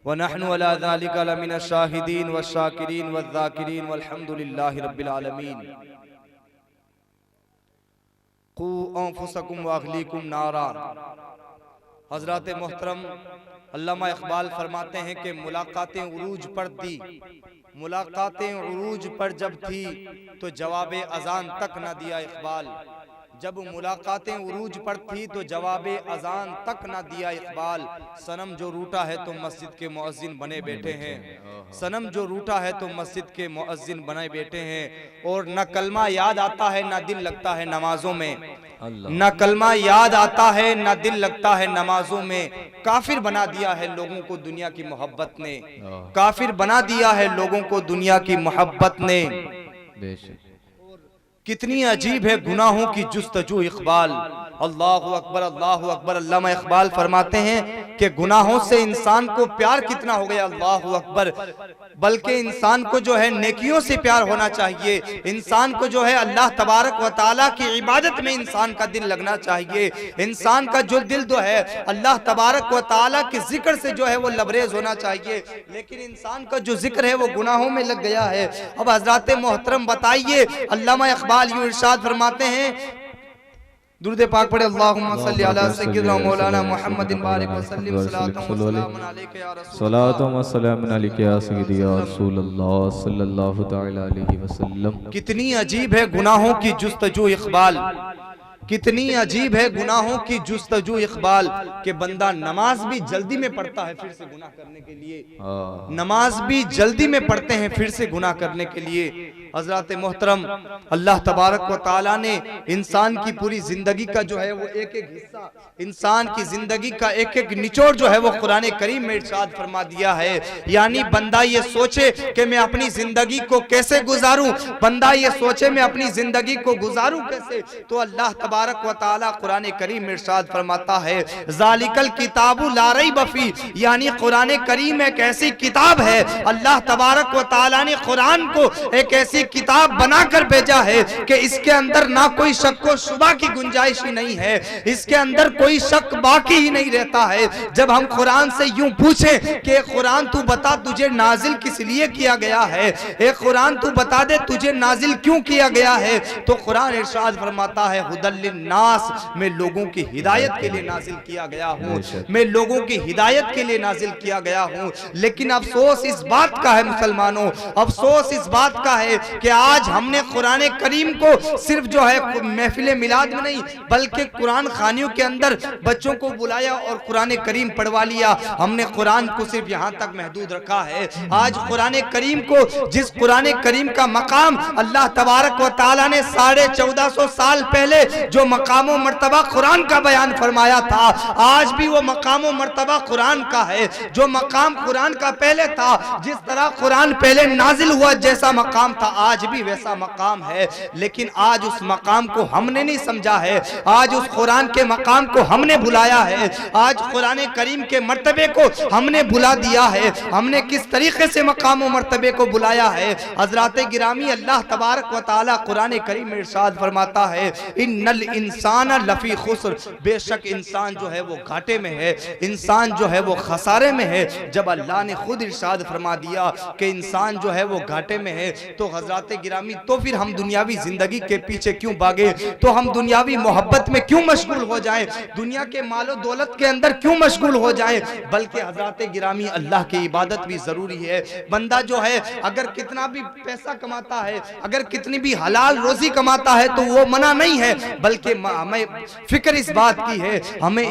ونحن على ذلك لمن الشاهدين والشاكرين والذاكرين والحمد لله رب العالمين قوا انفسکم واہلیکم نارا۔ حضرات محترم، علامہ اقبال فرماتے ہیں کہ ملاقاتیں عروج پر تھی، ملاقاتیں عروج پر جب تھی تو جواب اذان تک نہ دیا اقبال۔ جب ملاقاتیں عروج پر تھی تو جواب اذان تک نہ دیا اقبال۔ صنم جو روٹا ہے تو مسجد کے مؤذن بنے بیٹھے ہیں، صنم جو روٹا ہے تو مسجد کے مؤذن بنے بیٹھے ہیں، اور نہ کلمہ یاد آتا ہے نہ دل لگتا ہے نمازوں میں، نہ کلمہ یاد آتا ہے نہ دل لگتا ہے نمازوں میں۔ کافر بنا دیا ہے لوگوں کو دنیا کی محبت نے، کافر بنا دیا ہے لوگوں کو دنیا کی محبت نے۔ کتنی عجیب ہے گناہوں کی جستجو اقبال۔ اللہ اکبر اللہ اکبر۔ علامہ اقبال فرماتے ہیں کہ گناہوں سے انسان کو پیار کتنا ہو گیا، اللہ اکبر، بلکہ انسان کو جو ہے نیکیوں سے پیار ہونا چاہیے، انسان کو جو ہے اللہ تبارک و تعالیٰ کی عبادت میں انسان کا دل لگنا چاہیے، انسان کا جو دل جو ہے اللہ تبارک و تعالیٰ کے ذکر سے جو ہے وہ لبریز ہونا چاہیے، لیکن انسان کا جو ذکر ہے وہ گناہوں میں لگ گیا ہے۔ اب حضرات محترم بتائیے، علامہ اقبال یوں ارشاد فرماتے ہیں، درود پاک پڑھے، اللہم صلی علی سیدنا مولانا محمد بارک وسلم، صلاۃ و سلام علیکہ یا رسول اللہ، صلاۃ و سلام علیکہ یا سیدی یا رسول اللہ صلی اللہ تعالی علیہ وسلم۔ کتنی عجیب ہے گناہوں کی جستجو اقبال، کتنی عجیب ہے گناہوں کی جستجو اقبال، کہ بندہ نماز بھی جلدی میں پڑھتا ہے پھر سے گناہ کرنے کے لیے، نماز بھی جلدی میں پڑھتے ہیں پھر سے گناہ کرنے کے لیے۔ حضرات محترم، اللہ تبارک و تعالیٰ نے انسان کی پوری زندگی کا جو ہے وہ ایک ایک حصہ، انسان کی زندگی کا ایک ایک نچوڑ جو ہے وہ قرآن کریم میں ارشاد فرما دیا ہے۔ یعنی بندہ یہ سوچے کہ میں اپنی زندگی کو کیسے گزاروں، بندہ یہ سوچے میں اپنی زندگی کو گزاروں کیسے، تو اللہ تبارک و تعالیٰ قرآن کریم میں ارشاد فرماتا ہے، ذالک الکتاب لا ریب فیہ، یعنی قرآن کریم ایک ایسی کتاب ہے، اللہ تبارک و تعالیٰ نے قرآن کو ایک ایسی کتاب بنا کر بھیجا ہے کہ اس کے اندر نہ کوئی شک و شبہ کی گنجائش ہی نہیں ہے، اس کے اندر کوئی شک باقی ہی نہیں رہتا ہے۔ جب ہم قرآن سے یوں پوچھیں کہ قرآن تو بتا تجھے نازل کس لیے کیا گیا ہے، اے قرآن تو بتا دے تجھے نازل کیوں کیا گیا ہے، تو قرآن ارشاد فرماتا ہے، ہدی للناس، میں لوگوں کی ہدایت کے لیے نازل کیا گیا ہوں، میں لوگوں کی ہدایت کے لیے نازل کیا گیا ہوں۔ لیکن افسوس اس بات کا ہے مسلمانوں، افسوس اس بات کا ہے کہ آج ہم نے قرآن کریم کو صرف جو ہے محفل میلاد میں نہیں بلکہ قرآن خانیوں کے اندر بچوں کو بلایا اور قرآن کریم پڑھوا لیا، ہم نے قرآن کو صرف یہاں تک محدود رکھا ہے۔ آج قرآن کریم کو، جس قرآن کریم کا مقام اللہ تبارک و تعالیٰ نے 1450 سال پہلے جو مقام و مرتبہ قرآن کا بیان فرمایا تھا، آج بھی وہ مقام و مرتبہ قرآن کا ہے۔ جو مقام قرآن کا پہلے تھا، جس طرح قرآن پہلے نازل ہوا جیسا مقام تھا، آج بھی ویسا مقام ہے، لیکن آج اس مقام کو ہم نے نہیں سمجھا ہے، آج اس قرآن کے مقام کو ہم نے بھلایا ہے، آج قرآن کریم کے مرتبے کو ہم نے بھلا دیا ہے۔ ہم نے کس طریقے سے مقام و مرتبے کو بھلایا ہے؟ حضرات گرامی، اللہ تبارک و تعالی قرآن کریم میں ارشاد فرماتا ہے، ان الانسان لفی خسر، بے شک انسان جو ہے وہ گھاٹے میں ہے، انسان جو ہے وہ خسارے میں ہے۔ جب اللہ نے خود ارشاد فرما دیا کہ انسان جو ہے وہ گھاٹے میں ہے، تو حضرات گرامی، تو پھر ہم دنیاوی زندگی کے پیچھے کیوں بھاگے، تو ہم دنیاوی محبت میں کیوں مشغول ہو جائیں، دنیا کے مال و دولت کے اندر کیوں مشغول ہو جائیں، بلکہ حضرات گرامی اللہ کی عبادت بھی ضروری ہے۔ بندہ جو ہے اگر کتنا بھی پیسہ کماتا ہے، اگر کتنی بھی حلال روزی کماتا ہے تو وہ منع نہیں ہے، بلکہ ہمیں فکر اس بات کی ہے، ہمیں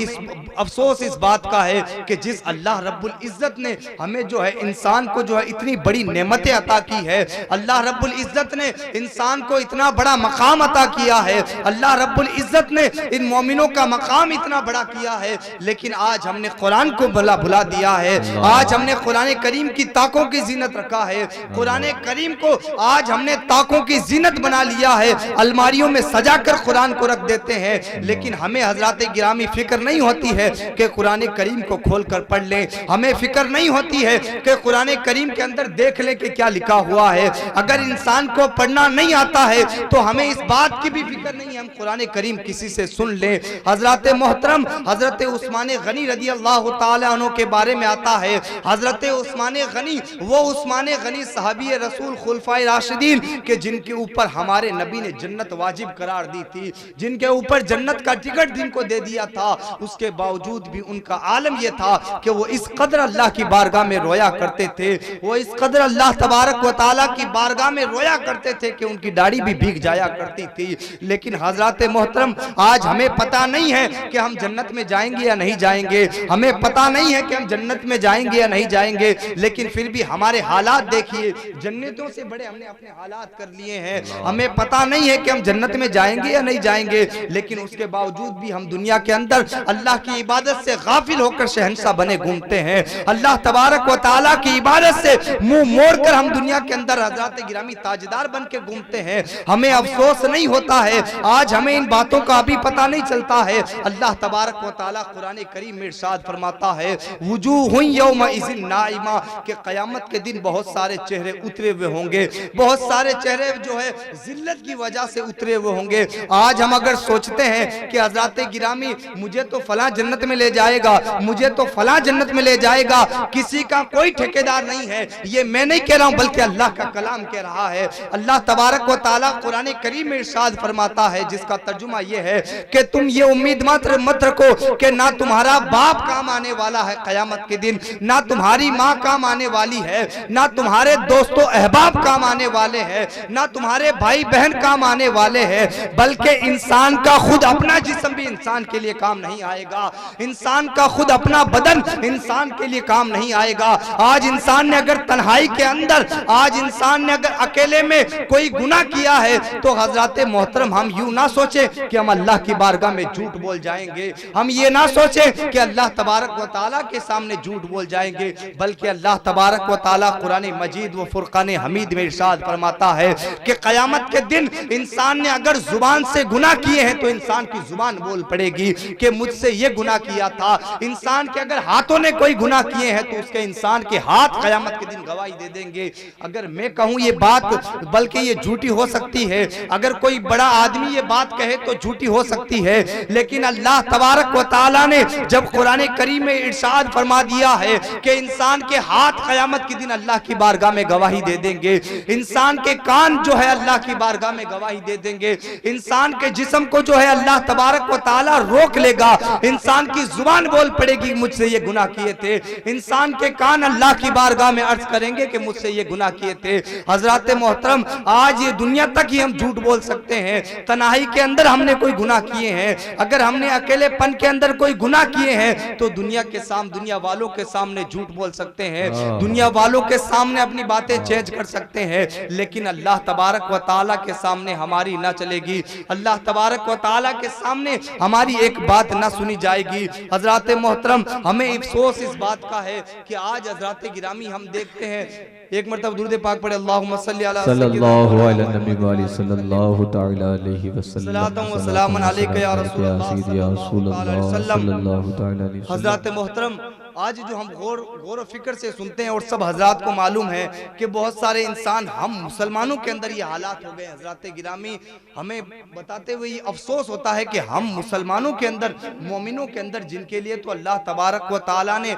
افسوس اس بات کا ہے کہ جس اللہ رب العزت نے ہمیں جو ہے انسان کو جو ہے اتنی بڑی نعمتیں عطا کی ہے، اللہ رب العزت نے انسان کو اتنا بڑا مقام عطا کیا ہے، اللہ رب العزت نے ان مومنوں کا مقام اتنا بڑا کیا ہے، لیکن آج ہم نے قرآن کو بھلا دیا ہے، آج ہم نے قرآن کریم کی طاقوں کی زینت رکھا ہے، قرآن کریم کو آج ہم نے طاقوں کی زینت بنا لیا ہے، الماریوں میں سجا کر قرآن کو کو رکھ دیتے ہیں، لیکن ہمیں حضرات گرامی فکر نہیں ہوتی ہے کہ قرآن کریم کو کھول کر پڑھ لیں، ہمیں فکر نہیں ہوتی ہے کہ قرآن کریم کے اندر دیکھ لیں کہ کیا لکھا ہوا ہے۔ اگر انسان کو پڑھنا نہیں آتا ہے تو ہمیں اس بات کی بھی فکر نہیں ہے ہم قرآن کریم کسی سے سن لیں۔ حضرات محترم حضرت عثمان غنی رضی اللہ تعالیٰ عنہ کے بارے میں آتا ہے، حضرت عثمان غنی وہ عثمان غنی صحابی رسول خلفائے راشدین کہ جن کے اوپر ہمارے نبی نے جنت واجب قرار دی تھی، جن کے اوپر جنت کا ٹکٹ جن کو دے دیا تھا، اس کے باوجود بھی ان کا عالم یہ تھا کہ وہ اس قدر اللہ کی بارگاہ میں رویا کرتے تھے، وہ اس قدر اللہ تبارک و تعالیٰ کی بارگاہ میں رویا کرتے تھے کہ ان کی داڑھی بھی بھیگ جایا کرتی تھی۔ لیکن حضرات محترم آج ہمیں پتہ نہیں ہے کہ ہم جنت میں جائیں گے یا نہیں جائیں گے، ہمیں پتہ نہیں ہے کہ ہم جنت میں جائیں گے یا نہیں جائیں گے، لیکن پھر بھی ہمارے حالات دیکھیے، جنتوں سے بڑے ہم نے اپنے حالات کر لیے ہیں۔ ہمیں پتہ نہیں ہے کہ ہم جنت میں جائیں گے یا نہیں جائیں گے، لیکن اس کے باوجود بھی ہم دنیا کے اندر اللہ کی عبادت سے غافل ہو کر شہنشاہ بنے گھومتے ہیں، اللہ تبارک و تعالیٰ کی عبادت سے منہ موڑ کر ہم دنیا کے اندر حضرات گرامی تاجدار بن کے گھومتے ہیں۔ ہمیں افسوس نہیں ہوتا ہے، آج ہمیں ان باتوں کا بھی پتہ نہیں چلتا ہے۔ اللہ تبارک و تعالیٰ قرآن کریم میں ارشاد فرماتا ہے وجوہ یومئذ ناعمہ کہ قیامت کے دن بہت سارے چہرے اترے ہوئے ہوں گے، بہت سارے چہرے جو ہے ذلت کی وجہ سے اترے ہوئے ہوں گے۔ آج ہم اگر سوچتے ہیں کہ حضرات گرامی مجھے تو فلاں جنت میں لے جائے گا، مجھے تو فلاں جنت میں لے جائے گا، کسی کا کوئی ٹھیکیدار نہیں ہے، یہ میں نہیں کہہ رہا ہوں بلکہ اللہ کا کلام کہہ رہا ہے۔ اللہ تبارک و تعالیٰ قرآن کریم میں ارشاد فرماتا ہے جس کا ترجمہ یہ ہے کہ تم یہ امید مت رکھو کہ نہ تمہارا باپ کام آنے والا ہے قیامت کے دن، نہ تمہاری ماں کام آنے والی ہے، نہ تمہارے دوست و احباب کام آنے والے ہیں، نہ تمہارے بھائی بہن کام آنے والے ہیں، بلکہ انسان کا خود اپنا جسم بھی انسان کے لیے کام نہیں آئے گا، انسان کا خود اپنا بدن انسان کے لیے کام نہیں آئے گا۔ آج انسان نے اگر تنہائی کے اندر، آج انسان نے اگر اکیلے میں کوئی گناہ کیا ہے تو حضرات محترم ہم یوں نہ سوچیں کہ ہم اللہ کی بارگاہ میں جھوٹ بول جائیں گے، ہم یہ نہ سوچیں کہ اللہ تبارک و تعالیٰ کے سامنے جھوٹ بول جائیں گے، بلکہ اللہ تبارک و تعالیٰ قرآن مجید و فرقان حمید میں ارشاد فرماتا ہے کہ قیامت کے دن انسان نے اگر زبان سے گناہ کیے ہیں تو انسان کی زبان بول پڑے گی کہ مجھ سے یہ گناہ کیا تھا۔ انسان کے اگر ہاتھوں نے کوئی گناہ کیے ہیں تو اس کے انسان کے ہاتھ قیامت کے دن گواہی دے دیں گے۔ اگر میں کہوں یہ بات بلکہ یہ جھوٹی ہو سکتی ہے، اگر کوئی بڑا آدمی یہ بات کہے تو جھوٹی ہو سکتی ہے، لیکن اللہ تبارک و تعالیٰ نے جب قرآن کریم میں ارشاد فرما دیا ہے کہ انسان کے ہاتھ قیامت کے دن اللہ کی بارگاہ میں گواہی دے دیں گے، انسان کے کان جو ہے اللہ کی بارگاہ میں گواہی دے دیں گے، انسان کے جسم کو جو ہے اللہ تبارک و تعالیٰ روک لے گا، انسان کی زبان بول پڑے گی مجھ سے یہ گناہ کیے تھے، انسان کے کان اللہ کی بارگاہ میں عرض کریں گے کہ مجھ سے یہ گناہ کیے تھے۔ حضرات محترم آج یہ دنیا تک ہی ہم جھوٹ بول سکتے ہیں، تنہائی کے اندر ہم نے کوئی گناہ کیے ہیں، اگر ہم نے اکیلے پن کے اندر کوئی گناہ کیے ہیں تو دنیا والوں کے سامنے جھوٹ بول سکتے ہیں، دنیا والوں کے سامنے اپنی باتیں چینج کر سکتے ہیں، لیکن اللہ تبارک و تعالیٰ کے سامنے ہماری نہ چلے گی، اللہ تبارک و تعالیٰ کے سامنے ہماری ایک بات نہ سنی جائے گی۔ حضرات محترم ہمیں افسوس اس بات کا ہے کہ آج حضرات گرامی ہم دیکھتے ہیں، ایک مرتبہ درود پاک پڑھے اللہم صلی اللہ علی نبی والی صلی اللہ تعالی علیہ وسلم صلاۃ و سلام علیک یا رسول اللہ صلی اللہ علیہ وسلم۔ حضرات محترم آج جو ہم غور و فکر سے سنتے ہیں اور سب حضرات کو معلوم ہے کہ بہت سارے انسان ہم مسلمانوں کے اندر یہ حالات ہو گئے۔ حضرات گرامی ہمیں بتاتے ہوئے یہ افسوس ہوتا ہے کہ ہم مسلمانوں کے اندر، مومنوں کے اندر، جن کے لیے تو اللہ تبارک و تعالیٰ نے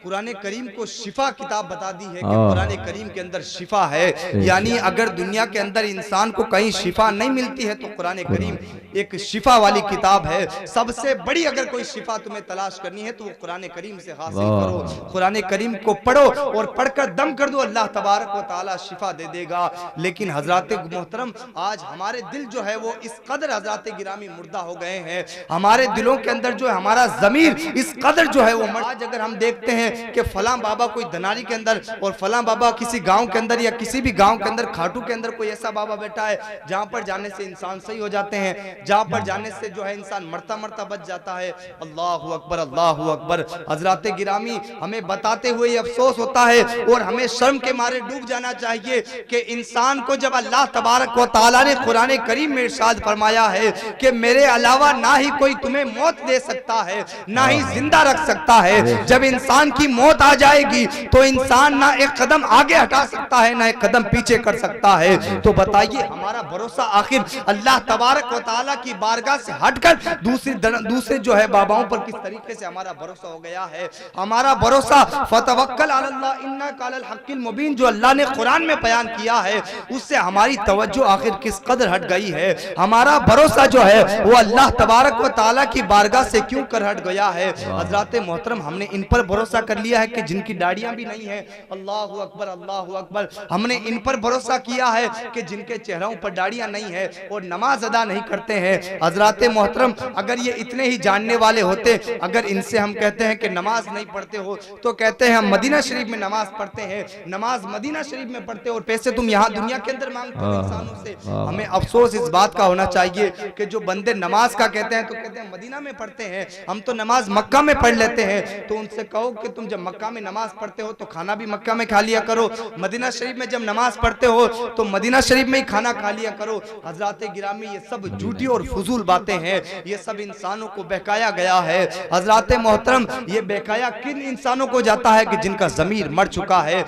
قرآن کریم کو شفا کتاب بتا دی ہے کہ قرآن کریم کے اندر شفا ہے، یعنی اگر دنیا کے اندر انسان کو کہیں شفا نہیں ملتی ہے تو قرآن کریم ایک شفا والی کتاب ہے۔ سب سے بڑی اگر کوئی شفا تمہیں تلاش کرنی ہے تو وہ قرآن کریم سے حاصل کرو، قرآن کریم کو پڑھو اور پڑھ کر دم کر دو، اللہ تبارک و تعالیٰ شفا دے دے گا۔ لیکن حضرات محترم آج ہمارے دل جو ہے وہ اس قدر حضرات گرامی مردہ ہو گئے ہیں، ہمارے دلوں کے اندر جو ہے ہمارا ضمیر اس قدر جو ہے وہ آج اگر ہم دیکھتے ہیں کہ فلاں بابا کوئی دناری کے اندر اور فلاں بابا کسی گاؤں کے اندر یا کسی بھی گاؤں کے اندر کھاٹو کے اندر کوئی ایسا بابا بیٹھا ہے جہاں پر جانے سے انسان صحیح ہو جاتے ہیں، جہاں پر جانے سے جو ہے انسان مرتا مرتا بچ جاتا ہے۔ اللہ اکبر اللہ اکبر۔ حضرات گرامی ہمیں بتاتے ہوئے یہ افسوس ہوتا ہے اور ہمیں شرم کے مارے ڈوب جانا چاہیے کہ انسان کو جب اللہ تبارک و تعالیٰ نے قرآن کریم میں ارشاد فرمایا ہے کہ میرے علاوہ نہ ہی کوئی تمہیں موت دے سکتا ہے نہ ہی زندہ رکھ سکتا ہے، جب انسان کی موت آ جائے گی تو انسان نہ ایک قدم آگے ہٹا سکتا ہے نہ ایک قدم پیچھے کر سکتا ہے، تو بتائیے ہمارا بھروسہ آخر اللہ تبارک و تعالیٰ کی بارگاہ سے ہٹ کر دوسرے جو ہے باباؤں پر کس طریقے سے ہمارا بھروسہ ہو گیا ہے۔ ہمارا بھروسہ فتوکل علی اللہ انک علی الحق المبین جو اللہ نے قرآن میں بیان کیا ہے اس سے ہماری توجہ آخر کس قدر ہٹ گئی ہے۔ ہمارا بھروسہ جو ہے وہ اللہ تبارک و تعالیٰ کی بارگاہ سے کیوں کر ہٹ گیا ہے۔ حضرات محترم ہم نے ان پر بھروسہ کر لیا ہے کہ جن کی داڑیاں بھی نہیں ہیں، اللہ اکبر اللہ اکبر، ہم نے ان پر بھروسہ کیا ہے کہ جن کے چہروں پر داڑیاں نہیں ہیں اور نماز ادا نہیں کرتے ہیں۔ حضرات محترم اگر یہ اتنے ہی جاننے والے ہوتے، اگر ان سے ہم کہتے ہیں کہ نماز نہیں پڑھتے ہو تو کہتے ہیں ہم مدینہ شریف میں نماز پڑھتے ہیں، نماز مدینہ شریف میں پڑھتے اور پیسے تم یہاں دنیا کے اندر مانگتے ہو انسانوں سے۔ ہمیں افسوس اس بات کا ہونا چاہیے کہ جو بندے نماز کا کہتے ہیں تو کہتے ہیں مدینہ میں پڑھتے ہیں، ہم تو نماز مکہ میں پڑھ لیتے ہیں، تو ان سے کہو کہ تم جب مکہ میں نماز پڑھتے ہو تو کھانا بھی مکہ میں کھا لیا کرو، مدینہ شریف میں جب نماز پڑھتے ہو تو مدینہ شریف میں ہی کھانا کھا لیا کرو۔ حضرات گرامی یہ سب جھوٹی اور فضول باتیں ہیں، یہ سب انسانوں کو بہکایا گیا ہے۔ حضرات محترم یہ بہکایا کن انسانوں کو جاتا ہے کہ جن کا ضمیر مر چکا ہے،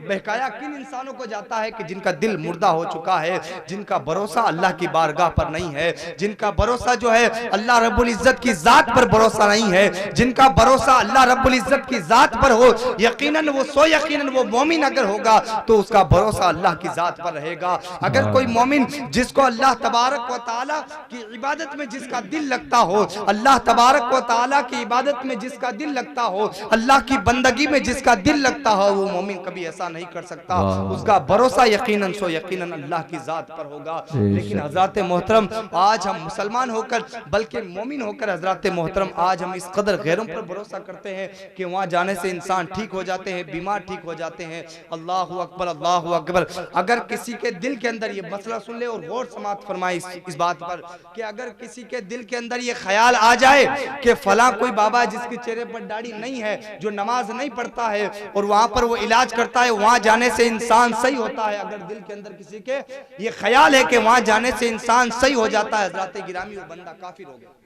بہکایا کن انسانوں کو جاتا ہے کہ جن کا دل مردہ ہو چکا ہے، جن کا بھروسہ اللہ کی بارگاہ پر نہیں ہے، جن کا بھروسہ جو ہے اللہ رب العزت کی ذات پر بھروسہ نہیں ہے، جن کا بھروسہ اللہ رب العزت کی ذات پر ہو یقیناً وہ مومن اگر ہوگا تو اس کا بھروسہ اللہ کی ذات پر رہے گا۔ اگر کوئی مومن جس کو اللہ تبارک و تعالیٰ کی عبادت میں جس کا دل لگتا ہو، اللہ تبارک و تعالیٰ کی عبادت میں جس کا دل لگتا ہو، اللہ کی بندگی میں جس کا دل لگتا ہو، وہ مومن کبھی ایسا نہیں کر سکتا، اس کا بھروسہ یقیناً اللہ کی ذات پر ہوگا۔ لیکن حضرات محترم آج ہم مسلمان ہو کر بلکہ مومن ہو کر حضرات محترم آج ہم اس قدر غیروں پر بھروسہ کرتے ہیں کہ وہاں جانے سے انسان ٹھیک ہو جاتے ہیں، بیمار ٹھیک ہو جاتے ہیں۔ اللہ اکبر اللہ اکبر۔ اگر کسی کے دل کے اندر یہ مسئلہ سن لے اور غور سماعت فرمائے اس بات پر کہ اگر کسی کے دل کے اندر یہ خیال آ جائے کہ فلاں کوئی بابا جس کے چہرے پر داڑھی نہیں ہے، جو نماز نہیں پڑھتا ہے اور وہاں پر وہ علاج کرتا ہے، وہاں جانے سے انسان صحیح ہوتا ہے، اگر دل کے اندر کسی کے یہ خیال ہے کہ وہاں جانے سے انسان صحیح ہو جاتا ہے، حضرات گرامی وہ بندہ کافر ہو گیا۔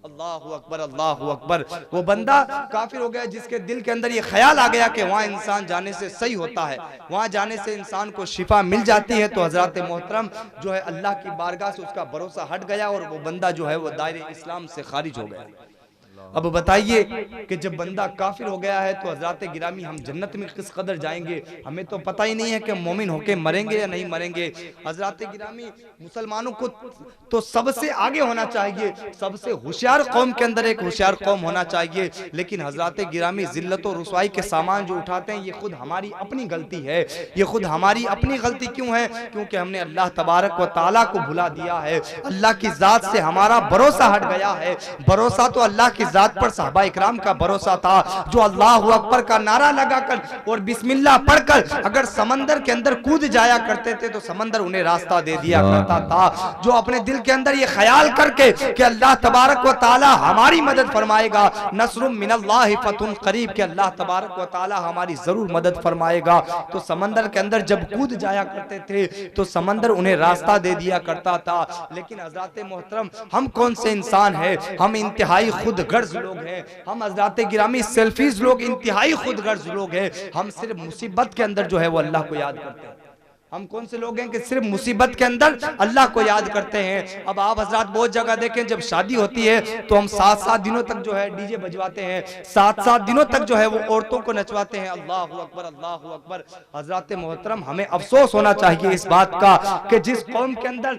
اللہ اکبر اللہ اکبر۔ وہ بندہ کافر ہو گیا جس کے دل کے اندر یہ خیال آ گیا کہ وہاں انسان جانے سے صحیح ہوتا ہے، وہاں جانے سے انسان کو شفا مل جاتی ہے، تو حضرات محترم جو ہے اللہ کی بارگاہ سے اس کا بھروسہ ہٹ گیا اور وہ بندہ جو ہے وہ دائرے اسلام سے خارج ہو گیا۔ اب بتائیے کہ جب بندہ کافر ہو گیا ہے تو حضرات گرامی ہم جنت میں کس قدر جائیں گے؟ ہمیں تو پتہ ہی نہیں ہے کہ مومن ہو کے مریں گے یا نہیں مریں گے۔ حضرات گرامی مسلمانوں کو تو سب سے آگے ہونا چاہیے، سب سے ہوشیار قوم کے اندر ایک ہوشیار قوم ہونا چاہیے، لیکن حضرات گرامی ذلت و رسوائی کے سامان جو اٹھاتے ہیں یہ خود ہماری اپنی غلطی ہے۔ یہ خود ہماری اپنی غلطی کیوں ہے؟ کیونکہ ہم نے اللہ تبارک و تعالیٰ کو بھلا دیا ہے، اللہ کی ذات سے ہمارا بھروسہ ہٹ گیا ہے۔ بھروسہ تو اللہ کی ذات پر صحابہ اکرام کا بھروسہ تھا، جو اللہ اکبر کا نعرہ لگا کر اور بسم اللہ پڑھ کر اگر سمندر کے اندر کود جایا کرتے تھے تو سمندر انہیں راستہ دے دیا کرتا تھا، جو اپنے دل کے اندر یہ خیال کر کے کہ اللہ تبارک و تعالی ہماری مدد فرمائے گا، نصر من اللہ فتح قریب، کہ اللہ تبارک و تعالی ہماری ضرور مدد فرمائے گا، تو سمندر کے اندر جب کود جایا کرتے تھے تو سمندر انہیں راستہ دے دیا کرتا تھا۔ لیکن حضرات محترم ہم کون سے انسان ہیں؟ ہم انتہائی خود غرض لوگ ہیں، ہم حضرات گرامی سیلفیز لوگ، انتہائی خود غرض لوگ ہیں۔ ہم صرف مصیبت کے اندر جو ہے وہ اللہ کو یاد کرتے ہیں۔ ہم کون سے لوگ ہیں کہ صرف مصیبت کے اندر اللہ کو یاد کرتے ہیں؟ اب آپ حضرات بہت جگہ دیکھیں جب شادی ہوتی ہے تو ہم 7 دنوں تک جو ہے ڈی جے بجواتے ہیں، 7 دنوں تک جو ہے وہ عورتوں کو نچواتے ہیں۔ اللہ اکبر اللہ اکبر۔ حضرات محترم ہمیں افسوس ہونا چاہیے اس بات کا کہ جس قوم کے اندر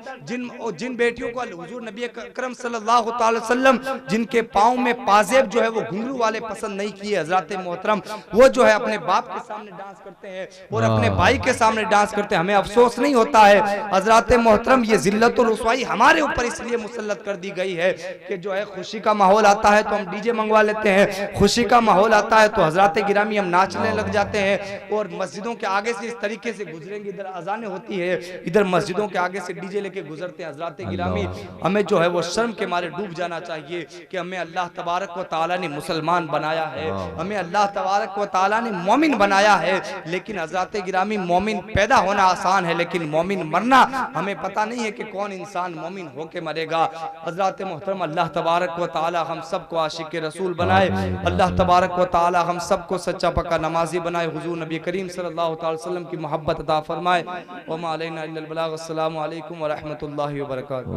جن بیٹیوں کو حضور نبی اکرم صلی اللہ تعالی وسلم جن کے پاؤں میں پازیب جو ہے وہ گھنگرو والے پسند نہیں کیے، حضرات محترم وہ جو ہے اپنے باپ کے سامنے ڈانس کرتے ہیں اور اپنے بھائی کے سامنے ڈانس کرتے ہیں۔ ہمیں افسوس نہیں ہوتا ہے۔ حضرات محترم یہ ذلت و رسوائی ہمارے اوپر اس لیے مسلط کر دی گئی ہے کہ جو ہے خوشی کا ماحول آتا ہے تو ہم ڈی جے منگوا لیتے ہیں، خوشی کا ماحول آتا ہے تو حضرات گرامی ہم ناچنے لگ جاتے ہیں، اور مسجدوں کے آگے سے اس طریقے سے گزریں گے، ادھر اذانیں ہوتی ہے، ادھر مسجدوں کے آگے سے ڈی جے لے کے گزرتے ہیں۔ حضرات گرامی ہمیں جو ہے وہ شرم کے مارے ڈوب جانا چاہیے کہ ہمیں اللہ تبارک و تعالیٰ نے مسلمان بنایا ہے، ہمیں اللہ تبارک و تعالیٰ نے مومن بنایا ہے، لیکن حضرات گرامی مومن پیدا ہونا آسان ہے لیکن مومن مرنا ہمیں پتہ نہیں ہے کہ کون انسان مومن ہو کے مرے گا۔ حضرات محترم اللہ تبارک و تعالیٰ ہم سب کو عاشق رسول بنائے، اللہ تبارک و تعالیٰ ہم سب کو سچا پکا نمازی بنائے، حضور نبی کریم صلی اللہ علیہ وسلم کی محبت عطا فرمائے۔ وما علینا الا البلاغ۔ السلام علیکم ورحمۃ اللہ وبرکاتہ۔